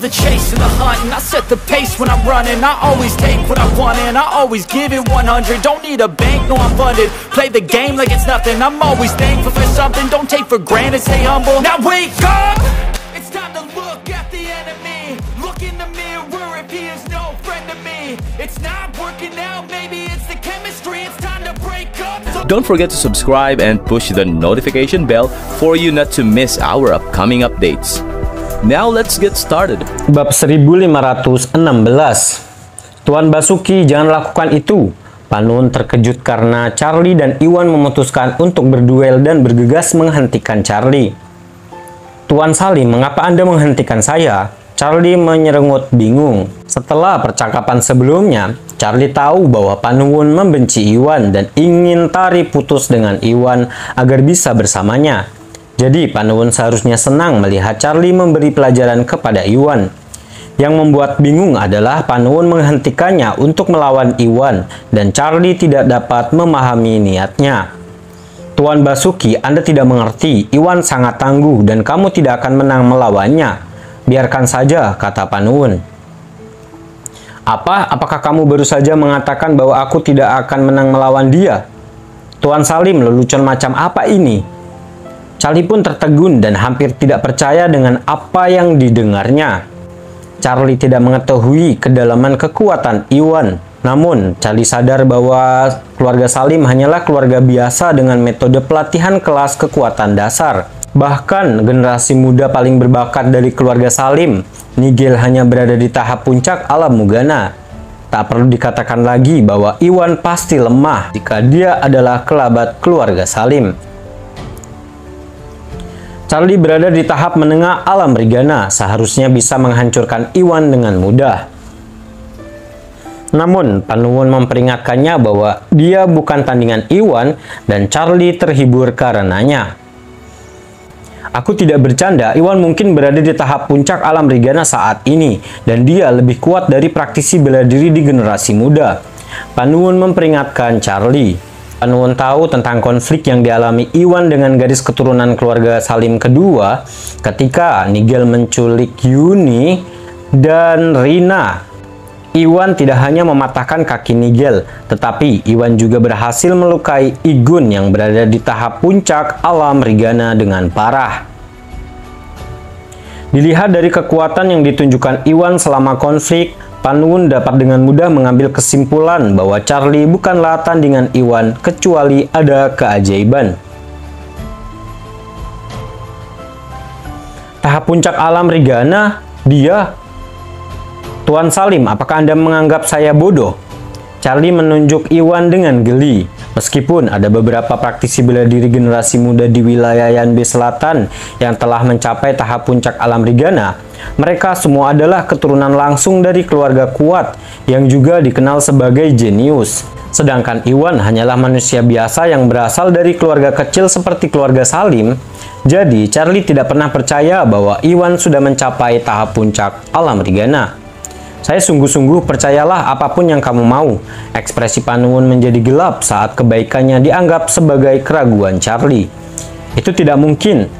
love the chase and the hunt, and I set the pace when I'm running. I always take what I want and I always give it 100. Don't need a bank, no I'm funded. Play the game like it's nothing. I'm always thankful for something. Don't take for granted, stay humble. Now wake up! It's time to look at the enemy. Look in the mirror if he is no friend to me. It's not working out, maybe it's the chemistry. It's time to break up. Don't forget to subscribe and push the notification bell for you not to miss our upcoming updates. Now let's get started. Bab 1516. Tuan Basuki, jangan lakukan itu. Panun terkejut karena Charlie dan Iwan memutuskan untuk berduel dan bergegas menghentikan Charlie. Tuan Salim, mengapa Anda menghentikan saya? Charlie menyerengut bingung. Setelah percakapan sebelumnya, Charlie tahu bahwa Panun membenci Iwan dan ingin tarik putus dengan Iwan agar bisa bersamanya. Jadi Panun seharusnya senang melihat Charlie memberi pelajaran kepada Iwan. Yang membuat bingung adalah Panun menghentikannya untuk melawan Iwan dan Charlie tidak dapat memahami niatnya. Tuan Basuki, Anda tidak mengerti. Iwan sangat tangguh dan kamu tidak akan menang melawannya. Biarkan saja, kata Panun. Apakah kamu baru saja mengatakan bahwa aku tidak akan menang melawan dia? Tuan Salim, lelucon macam apa ini? Charlie pun tertegun dan hampir tidak percaya dengan apa yang didengarnya. Charlie tidak mengetahui kedalaman kekuatan Iwan. Namun, Charlie sadar bahwa keluarga Salim hanyalah keluarga biasa dengan metode pelatihan kelas kekuatan dasar. Bahkan, generasi muda paling berbakat dari keluarga Salim, Nigel, hanya berada di tahap puncak alam Mugana. Tak perlu dikatakan lagi bahwa Iwan pasti lemah jika dia adalah kerabat keluarga Salim. Charlie berada di tahap menengah alam Rigana, seharusnya bisa menghancurkan Iwan dengan mudah. Namun, Panun memperingatkannya bahwa dia bukan tandingan Iwan dan Charlie terhibur karenanya. Aku tidak bercanda, Iwan mungkin berada di tahap puncak alam Rigana saat ini, dan dia lebih kuat dari praktisi bela diri di generasi muda. Panun memperingatkan Charlie. Panun tahu tentang konflik yang dialami Iwan dengan garis keturunan keluarga Salim kedua ketika Nigel menculik Yuni dan Rina. Iwan tidak hanya mematahkan kaki Nigel, tetapi Iwan juga berhasil melukai Igun yang berada di tahap puncak alam Rigana dengan parah. Dilihat dari kekuatan yang ditunjukkan Iwan selama konflik, Panun dapat dengan mudah mengambil kesimpulan bahwa Charlie bukanlah tandingan Iwan kecuali ada keajaiban. Tahap puncak alam Rigana, dia. Tuan Salim, apakah Anda menganggap saya bodoh? Charlie menunjuk Iwan dengan geli. Meskipun ada beberapa praktisi bela diri generasi muda di wilayah Yanbe Selatan yang telah mencapai tahap puncak alam Rigana, mereka semua adalah keturunan langsung dari keluarga kuat yang juga dikenal sebagai jenius. Sedangkan Iwan hanyalah manusia biasa yang berasal dari keluarga kecil seperti keluarga Salim. Jadi, Charlie tidak pernah percaya bahwa Iwan sudah mencapai tahap puncak alam Rigana. Saya sungguh-sungguh percayalah apapun yang kamu mau. Ekspresi Panun menjadi gelap saat kebaikannya dianggap sebagai keraguan Charlie. Itu tidak mungkin.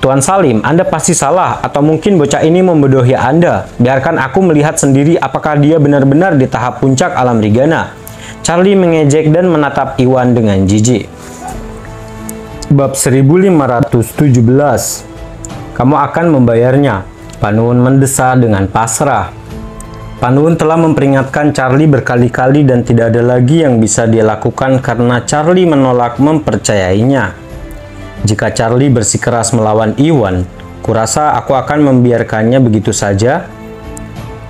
Tuan Salim, Anda pasti salah, atau mungkin bocah ini membodohi Anda. Biarkan aku melihat sendiri apakah dia benar-benar di tahap puncak alam Rigana. Charlie mengejek dan menatap Iwan dengan jijik. Bab 1517. Kamu akan membayarnya. Panun mendesah dengan pasrah. Panun telah memperingatkan Charlie berkali-kali dan tidak ada lagi yang bisa dia lakukan karena Charlie menolak mempercayainya. Jika Charlie bersikeras melawan Iwan, kurasa aku akan membiarkannya begitu saja.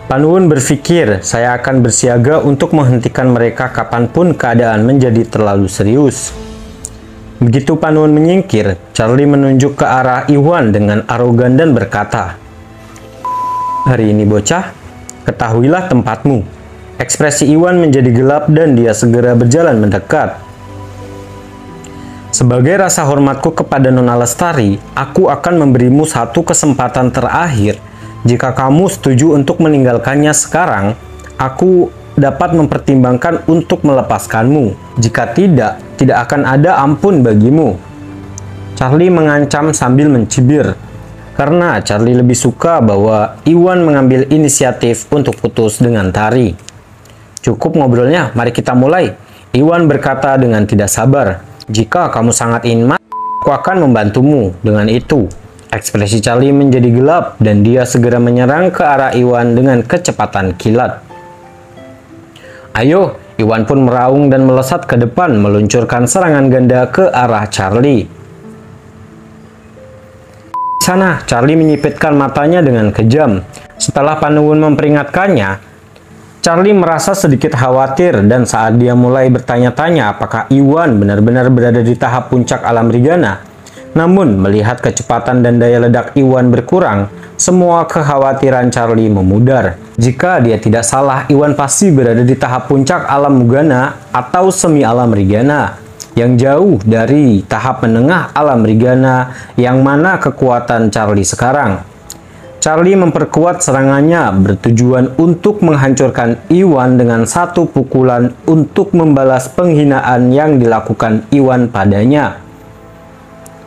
Panun berpikir, saya akan bersiaga untuk menghentikan mereka kapanpun keadaan menjadi terlalu serius. Begitu Panun menyingkir, Charlie menunjuk ke arah Iwan dengan arogan dan berkata, "Hari ini bocah, ketahuilah tempatmu." Ekspresi Iwan menjadi gelap dan dia segera berjalan mendekat. Sebagai rasa hormatku kepada Nona Lestari, aku akan memberimu satu kesempatan terakhir. Jika kamu setuju untuk meninggalkannya sekarang, aku dapat mempertimbangkan untuk melepaskanmu. Jika tidak, tidak akan ada ampun bagimu. Charlie mengancam sambil mencibir. karena Charlie lebih suka bahwa Iwan mengambil inisiatif untuk putus dengan Tari. "Cukup ngobrolnya, mari kita mulai," Iwan berkata dengan tidak sabar. "Jika kamu sangat ingin mati, aku akan membantumu." Dengan itu, ekspresi Charlie menjadi gelap dan dia segera menyerang ke arah Iwan dengan kecepatan kilat. "Ayo!" Iwan pun meraung dan melesat ke depan meluncurkan serangan ganda ke arah Charlie. Di sana, Charlie menyipitkan matanya dengan kejam. Setelah Panuwun memperingatkannya, Charlie merasa sedikit khawatir dan saat dia mulai bertanya-tanya apakah Iwan benar-benar berada di tahap puncak alam Rigana. Namun, melihat kecepatan dan daya ledak Iwan berkurang, semua kekhawatiran Charlie memudar. Jika dia tidak salah, Iwan pasti berada di tahap puncak alam Mugana atau semi alam Rigana, yang jauh dari tahap menengah alam Rigana yang mana kekuatan Charlie sekarang. Charlie memperkuat serangannya bertujuan untuk menghancurkan Iwan dengan satu pukulan untuk membalas penghinaan yang dilakukan Iwan padanya.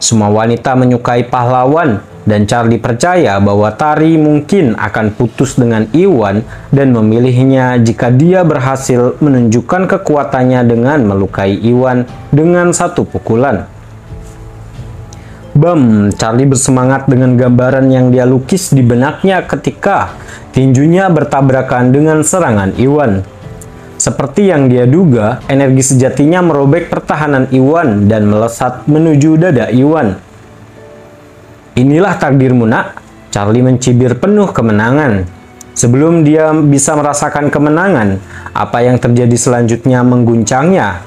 Semua wanita menyukai pahlawan dan Charlie percaya bahwa Tari mungkin akan putus dengan Iwan dan memilihnya jika dia berhasil menunjukkan kekuatannya dengan melukai Iwan dengan satu pukulan. Bam! Charlie bersemangat dengan gambaran yang dia lukis di benaknya ketika tinjunya bertabrakan dengan serangan Iwan. Seperti yang dia duga, energi sejatinya merobek pertahanan Iwan dan melesat menuju dada Iwan. "Inilah takdirmu, nak," Charlie mencibir penuh kemenangan. Sebelum dia bisa merasakan kemenangan, apa yang terjadi selanjutnya mengguncangnya.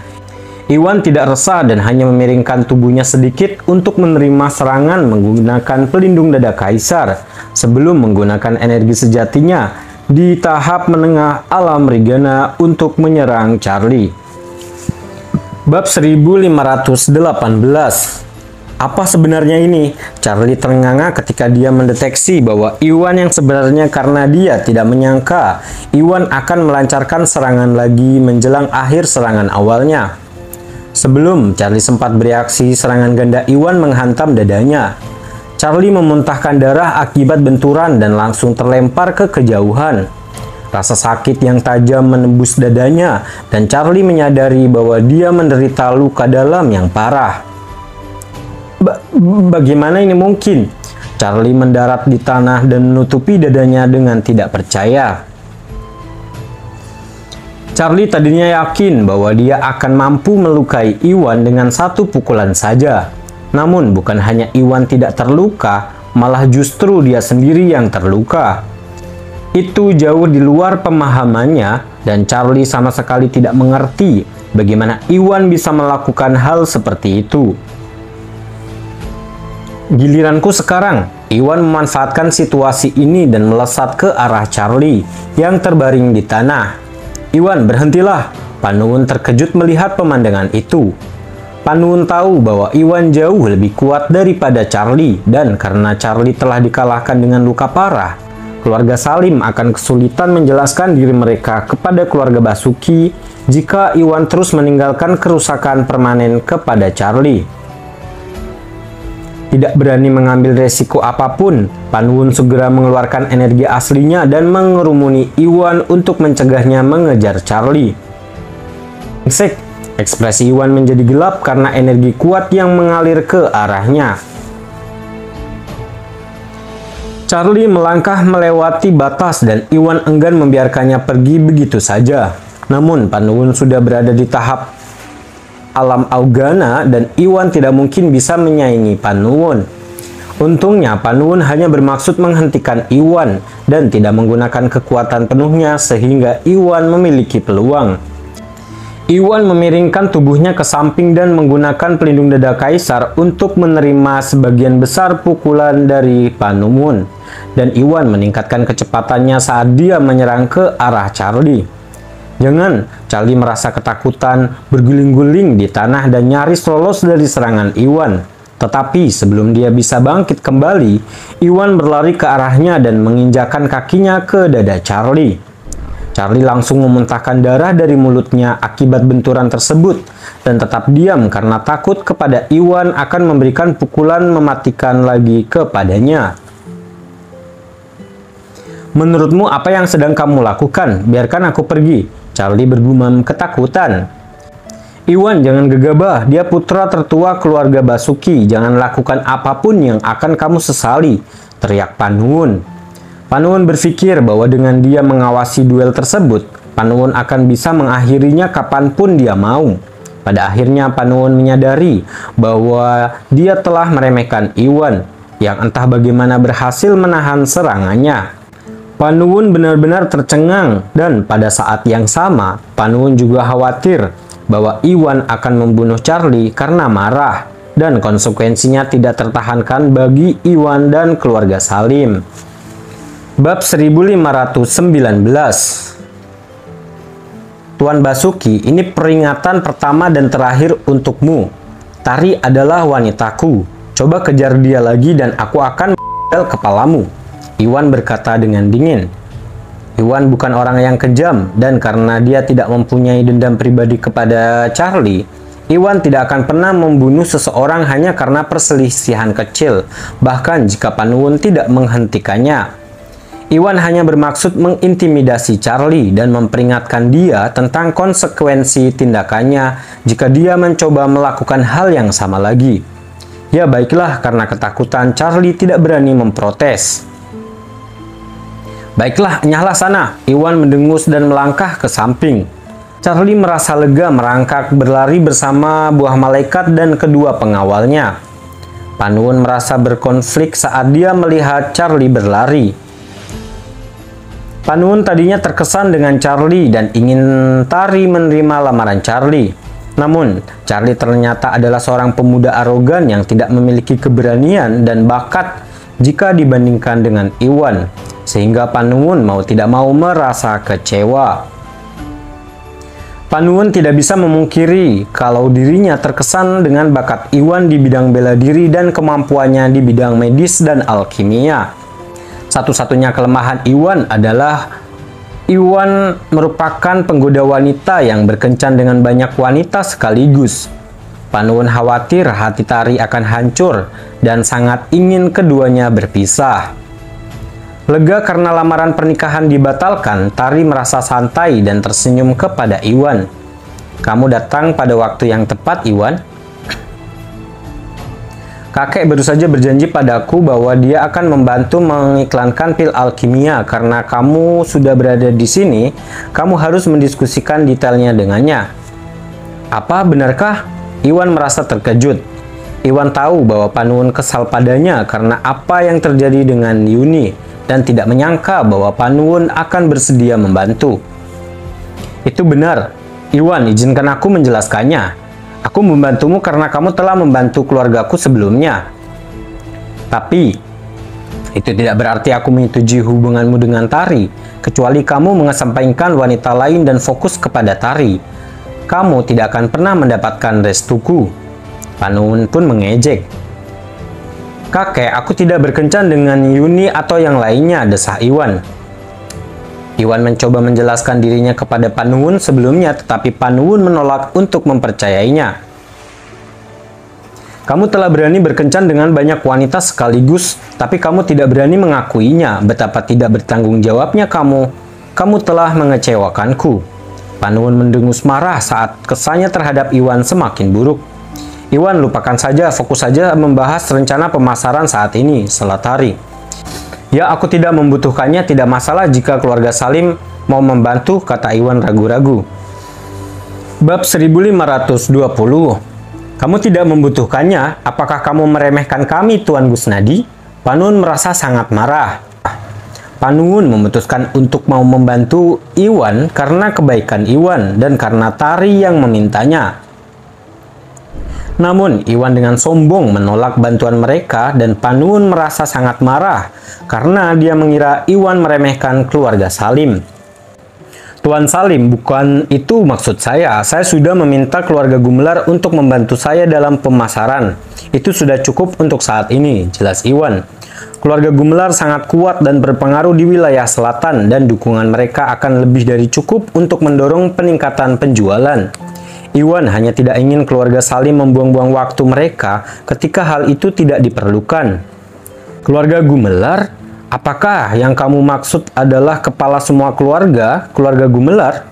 Iwan tidak resah dan hanya memiringkan tubuhnya sedikit untuk menerima serangan menggunakan pelindung dada kaisar sebelum menggunakan energi sejatinya di tahap menengah alam Rigana untuk menyerang Charlie. Bab 1518. Apa sebenarnya ini? Charlie ternganga ketika dia mendeteksi bahwa Iwan yang sebenarnya karena dia tidak menyangka Iwan akan melancarkan serangan lagi menjelang akhir serangan awalnya. Sebelum Charlie sempat bereaksi, serangan ganda Iwan menghantam dadanya. Charlie memuntahkan darah akibat benturan dan langsung terlempar ke kejauhan. Rasa sakit yang tajam menembus dadanya dan Charlie menyadari bahwa dia menderita luka dalam yang parah. Bagaimana ini mungkin? Charlie mendarat di tanah dan menutupi dadanya dengan tidak percaya. Charlie tadinya yakin bahwa dia akan mampu melukai Iwan dengan satu pukulan saja. Namun bukan hanya Iwan tidak terluka, malah justru dia sendiri yang terluka. Itu jauh di luar pemahamannya dan Charlie sama sekali tidak mengerti bagaimana Iwan bisa melakukan hal seperti itu. Giliranku sekarang, Iwan memanfaatkan situasi ini dan melesat ke arah Charlie yang terbaring di tanah. "Iwan, berhentilah!" Panuwun terkejut melihat pemandangan itu. Panuwun tahu bahwa Iwan jauh lebih kuat daripada Charlie dan karena Charlie telah dikalahkan dengan luka parah, keluarga Salim akan kesulitan menjelaskan diri mereka kepada keluarga Basuki jika Iwan terus meninggalkan kerusakan permanen kepada Charlie. Tidak berani mengambil resiko apapun, Panuwun segera mengeluarkan energi aslinya dan mengerumuni Iwan untuk mencegahnya mengejar Charlie. "Sek!" Ekspresi Iwan menjadi gelap karena energi kuat yang mengalir ke arahnya. Charlie melangkah melewati batas dan Iwan enggan membiarkannya pergi begitu saja. Namun Panuwun sudah berada di tahap alam Augana dan Iwan tidak mungkin bisa menyaingi Panuwun. Untungnya Panuwun hanya bermaksud menghentikan Iwan dan tidak menggunakan kekuatan penuhnya sehingga Iwan memiliki peluang. Iwan memiringkan tubuhnya ke samping dan menggunakan pelindung dada kaisar untuk menerima sebagian besar pukulan dari Panuwun. Dan Iwan meningkatkan kecepatannya saat dia menyerang ke arah Charlie. "Jangan!" Charlie merasa ketakutan, berguling-guling di tanah dan nyaris lolos dari serangan Iwan. Tetapi sebelum dia bisa bangkit kembali, Iwan berlari ke arahnya dan menginjakkan kakinya ke dada Charlie. Charlie langsung memuntahkan darah dari mulutnya akibat benturan tersebut dan tetap diam karena takut kepada Iwan akan memberikan pukulan mematikan lagi kepadanya. Menurutmu apa yang sedang kamu lakukan? Biarkan aku pergi. Charlie bergumam ketakutan. Iwan, jangan gegabah. Dia putra tertua keluarga Basuki. Jangan lakukan apapun yang akan kamu sesali, teriak Panuwun. Panuwun berpikir bahwa dengan dia mengawasi duel tersebut, Panuwun akan bisa mengakhirinya kapanpun dia mau. Pada akhirnya Panuwun menyadari bahwa dia telah meremehkan Iwan, yang entah bagaimana berhasil menahan serangannya. Panuwun benar-benar tercengang, dan pada saat yang sama, Panuwun juga khawatir bahwa Iwan akan membunuh Charlie karena marah, dan konsekuensinya tidak tertahankan bagi Iwan dan keluarga Salim. Bab 1519. Tuan Basuki, ini peringatan pertama dan terakhir untukmu. Tari adalah wanitaku. Coba kejar dia lagi dan aku akan kepalamu. Iwan berkata dengan dingin. Iwan bukan orang yang kejam, dan karena dia tidak mempunyai dendam pribadi kepada Charlie, Iwan tidak akan pernah membunuh seseorang hanya karena perselisihan kecil, bahkan jika Panuwun tidak menghentikannya. Iwan hanya bermaksud mengintimidasi Charlie dan memperingatkan dia tentang konsekuensi tindakannya jika dia mencoba melakukan hal yang sama lagi. Ya baiklah, karena ketakutan Charlie tidak berani memprotes. Baiklah, enyahlah sana. Iwan mendengus dan melangkah ke samping. Charlie merasa lega merangkak berlari bersama buah malaikat dan kedua pengawalnya. Panuwun merasa berkonflik saat dia melihat Charlie berlari. Panuwun tadinya terkesan dengan Charlie dan ingin Tari menerima lamaran Charlie. Namun, Charlie ternyata adalah seorang pemuda arogan yang tidak memiliki keberanian dan bakat jika dibandingkan dengan Iwan, sehingga Panuwun mau tidak mau merasa kecewa. Panuwun tidak bisa memungkiri kalau dirinya terkesan dengan bakat Iwan di bidang bela diri dan kemampuannya di bidang medis dan alkimia. Satu-satunya kelemahan Iwan adalah Iwan merupakan penggoda wanita yang berkencan dengan banyak wanita sekaligus. Panuwun khawatir hati Tari akan hancur dan sangat ingin keduanya berpisah. Lega karena lamaran pernikahan dibatalkan, Tari merasa santai dan tersenyum kepada Iwan. Kamu datang pada waktu yang tepat, Iwan. Kakek baru saja berjanji padaku bahwa dia akan membantu mengiklankan pil alkimia. Karena kamu sudah berada di sini, kamu harus mendiskusikan detailnya dengannya. Apa benarkah? Iwan merasa terkejut. Iwan tahu bahwa Panuwun kesal padanya karena apa yang terjadi dengan Yuni dan tidak menyangka bahwa Panuwun akan bersedia membantu. Itu benar. Iwan, izinkan aku menjelaskannya. Aku membantumu karena kamu telah membantu keluargaku sebelumnya. Tapi, itu tidak berarti aku menyetujui hubunganmu dengan Tari, kecuali kamu mengesampingkan wanita lain dan fokus kepada Tari. Kamu tidak akan pernah mendapatkan restuku. Panuwun pun mengejek. Kakek, aku tidak berkencan dengan Yuni atau yang lainnya, desah Iwan. Iwan mencoba menjelaskan dirinya kepada Panuwun sebelumnya, tetapi Panuwun menolak untuk mempercayainya. Kamu telah berani berkencan dengan banyak wanita sekaligus, tapi kamu tidak berani mengakuinya. Betapa tidak bertanggung jawabnya kamu. Kamu telah mengecewakanku. Panuwun mendengus marah saat kesannya terhadap Iwan semakin buruk. Iwan, lupakan saja, fokus saja membahas rencana pemasaran saat ini, selat Tari. Ya, aku tidak membutuhkannya, tidak masalah jika keluarga Salim mau membantu, kata Iwan ragu-ragu. Bab 1520. Kamu tidak membutuhkannya, apakah kamu meremehkan kami, Tuan Gusnadi? Panuwun merasa sangat marah. Panuwun memutuskan untuk mau membantu Iwan karena kebaikan Iwan dan karena Tari yang memintanya. Namun, Iwan dengan sombong menolak bantuan mereka dan Panuwun merasa sangat marah karena dia mengira Iwan meremehkan keluarga Salim. Tuan Salim, bukan itu maksud saya. Saya sudah meminta keluarga Gumelar untuk membantu saya dalam pemasaran. Itu sudah cukup untuk saat ini, jelas Iwan. Keluarga Gumelar sangat kuat dan berpengaruh di wilayah selatan dan dukungan mereka akan lebih dari cukup untuk mendorong peningkatan penjualan. Iwan hanya tidak ingin keluarga Salim membuang-buang waktu mereka ketika hal itu tidak diperlukan. Keluarga Gumelar? Apakah yang kamu maksud adalah kepala semua keluarga Gumelar?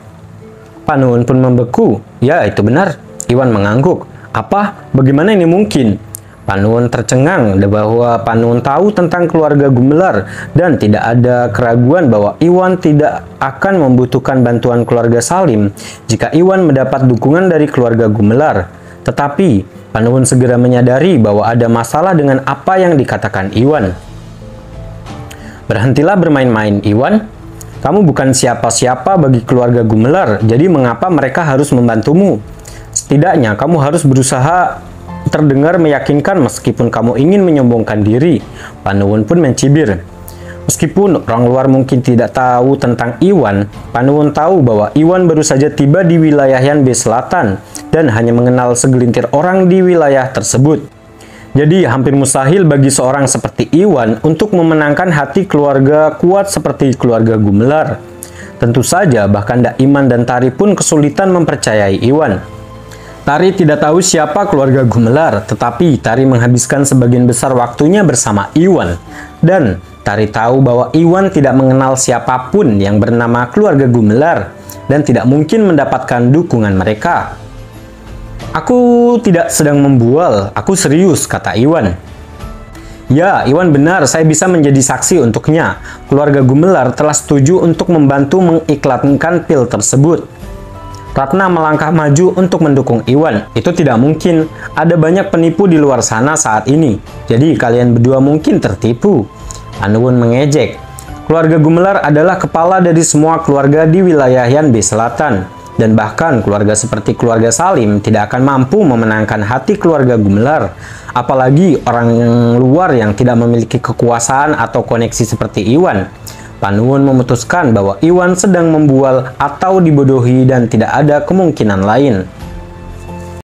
Panuwun pun membeku. Ya, itu benar. Iwan mengangguk. Apa? Bagaimana ini mungkin? Panuwun tercengang bahwa Panuwun tahu tentang keluarga Gumelar dan tidak ada keraguan bahwa Iwan tidak akan membutuhkan bantuan keluarga Salim jika Iwan mendapat dukungan dari keluarga Gumelar. Tetapi Panuwun segera menyadari bahwa ada masalah dengan apa yang dikatakan Iwan. Berhentilah bermain-main, Iwan. Kamu bukan siapa-siapa bagi keluarga Gumelar, jadi mengapa mereka harus membantumu? Setidaknya kamu harus berusaha terdengar meyakinkan meskipun kamu ingin menyombongkan diri. Panuwun pun mencibir. Meskipun orang luar mungkin tidak tahu tentang Iwan, Panuwun tahu bahwa Iwan baru saja tiba di wilayah Yanbe Selatan dan hanya mengenal segelintir orang di wilayah tersebut. Jadi hampir mustahil bagi seorang seperti Iwan untuk memenangkan hati keluarga kuat seperti keluarga Gumelar. Tentu saja bahkan Dak Iman dan Tari pun kesulitan mempercayai Iwan. Tari tidak tahu siapa keluarga Gumelar, tetapi Tari menghabiskan sebagian besar waktunya bersama Iwan. Dan Tari tahu bahwa Iwan tidak mengenal siapapun yang bernama keluarga Gumelar dan tidak mungkin mendapatkan dukungan mereka. Aku tidak sedang membual, aku serius, kata Iwan. Ya, Iwan benar, saya bisa menjadi saksi untuknya. Keluarga Gumelar telah setuju untuk membantu mengiklankan pil tersebut. Ratna melangkah maju untuk mendukung Iwan. Itu tidak mungkin, ada banyak penipu di luar sana saat ini. Jadi kalian berdua mungkin tertipu. Panuwun mengejek. Keluarga Gumelar adalah kepala dari semua keluarga di wilayah Yanbe Selatan. Dan bahkan keluarga seperti keluarga Salim tidak akan mampu memenangkan hati keluarga Gumelar. Apalagi orang luar yang tidak memiliki kekuasaan atau koneksi seperti Iwan. Panuwun memutuskan bahwa Iwan sedang membual atau dibodohi dan tidak ada kemungkinan lain.